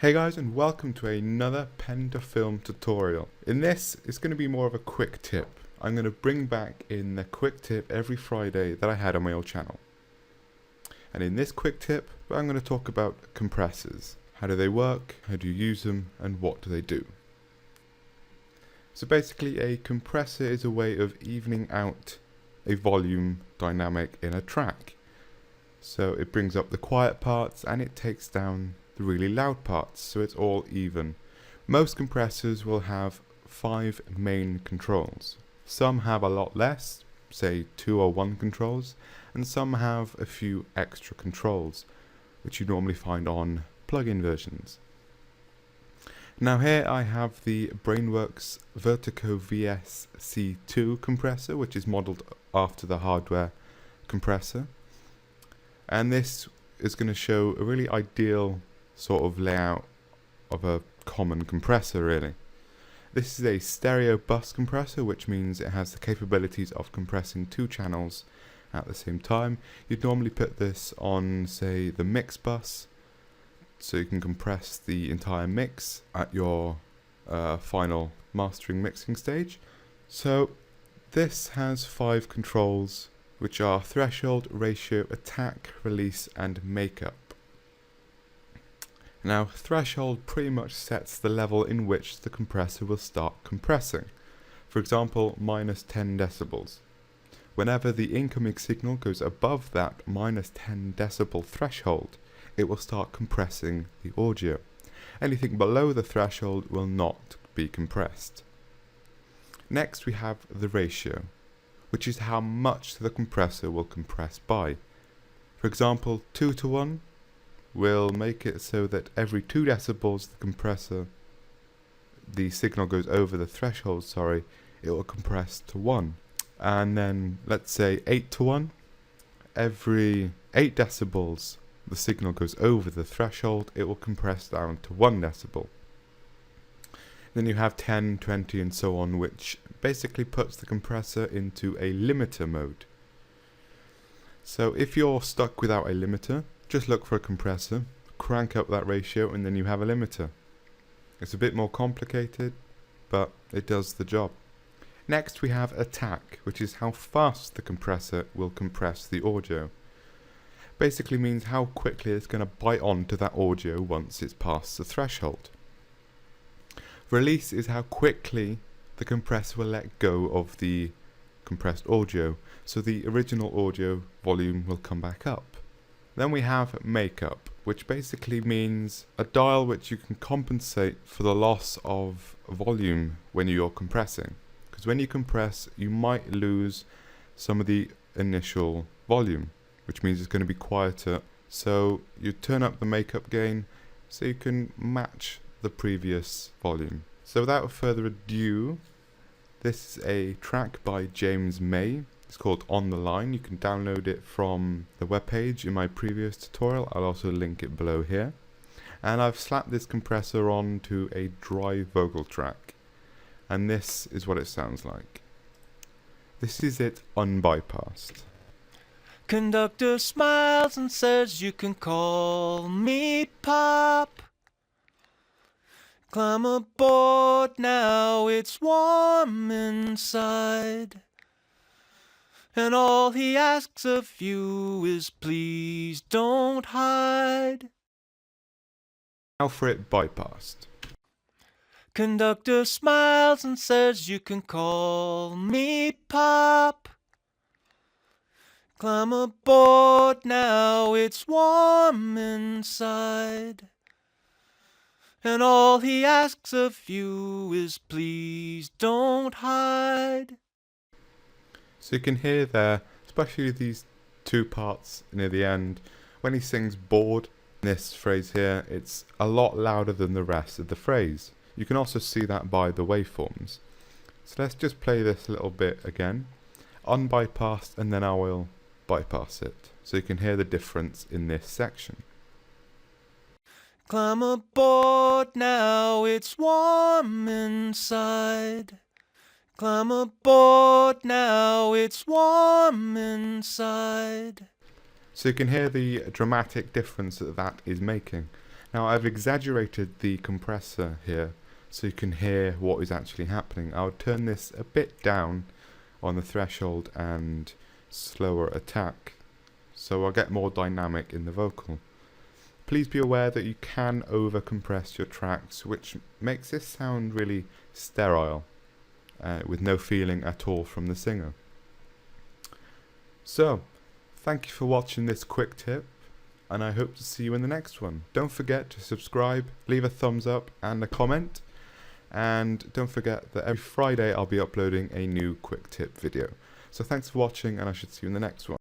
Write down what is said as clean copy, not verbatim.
Hey guys, and welcome to another pen to film tutorial. In this, it's going to be more of a quick tip. I'm going to bring back in the quick tip every Friday that I had on my old channel. And in this quick tip, I'm going to talk about compressors. How do they work, how do you use them, and what do they do? So basically, a compressor is a way of evening out a volume dynamic in a track. So it brings up the quiet parts and it takes down the really loud parts, so it's all even. Most compressors will have 5 main controls. Some have a lot less, say 2 or 1 controls, and some have a few extra controls, which you normally find on plug-in versions. Now here I have the Brainworks Vertigo VS-C2 compressor, which is modelled after the hardware compressor. And this is going to show a really ideal sort of layout of a common compressor really. This is a stereo bus compressor, which means it has the capabilities of compressing 2 channels at the same time. You'd normally put this on, say, the mix bus, so you can compress the entire mix at your final mastering mixing stage. So this has 5 controls, which are threshold, ratio, attack, release, and makeup. Now, threshold pretty much sets the level in which the compressor will start compressing. For example, minus 10 decibels. Whenever the incoming signal goes above that minus 10 decibel threshold, it will start compressing the audio. Anything below the threshold will not be compressed. Next, we have the ratio, which is how much the compressor will compress by. For example, 2 to 1 will make it so that every 2 decibels the signal goes over the threshold, it will compress to 1. And then let's say 8 to 1, every 8 decibels the signal goes over the threshold, it will compress down to 1 decibel. Then you have 10, 20 and so on, which basically puts the compressor into a limiter mode. So if you're stuck without a limiter, just look for a compressor, crank up that ratio, and then you have a limiter. It's a bit more complicated, but it does the job. Next we have attack, which is how fast the compressor will compress the audio. Basically means how quickly it's going to bite onto that audio once it's past the threshold. Release is how quickly the compressor will let go of the compressed audio, so the original audio volume will come back up. Then we have makeup, which basically means a dial which you can compensate for the loss of volume when you're compressing. Because when you compress, you might lose some of the initial volume, which means it's going to be quieter. So you turn up the makeup gain so you can match the previous volume. So without further ado, this is a track by James May. It's called On The Line. You can download it from the webpage in my previous tutorial. I'll also link it below here. And I've slapped this compressor onto a dry vocal track. And this is what it sounds like. This is it unbypassed. Conductor smiles and says you can call me Pop. Climb aboard now, it's warm inside. And all he asks of you is please don't hide. Now for it bypassed. Conductor smiles and says you can call me Pop. Climb aboard now, it's warm inside. And all he asks of you is please don't hide. So you can hear there, especially these 2 parts near the end, when he sings bored, this phrase here, it's a lot louder than the rest of the phrase. You can also see that by the waveforms. So let's just play this a little bit again, unbypassed, and then I will bypass it, so you can hear the difference in this section. Climb aboard now, it's warm inside. Climb aboard now, it's warm inside. So you can hear the dramatic difference that that is making. Now I've exaggerated the compressor here so you can hear what is actually happening. I'll turn this a bit down on the threshold and slower attack, so I'll get more dynamic in the vocal. Please be aware that you can over compress your tracks, which makes this sound really sterile, with no feeling at all from the singer. So, thank you for watching this quick tip, and I hope to see you in the next one. Don't forget to subscribe, leave a thumbs up and a comment, and don't forget that every Friday I'll be uploading a new quick tip video. So thanks for watching, and I should see you in the next one.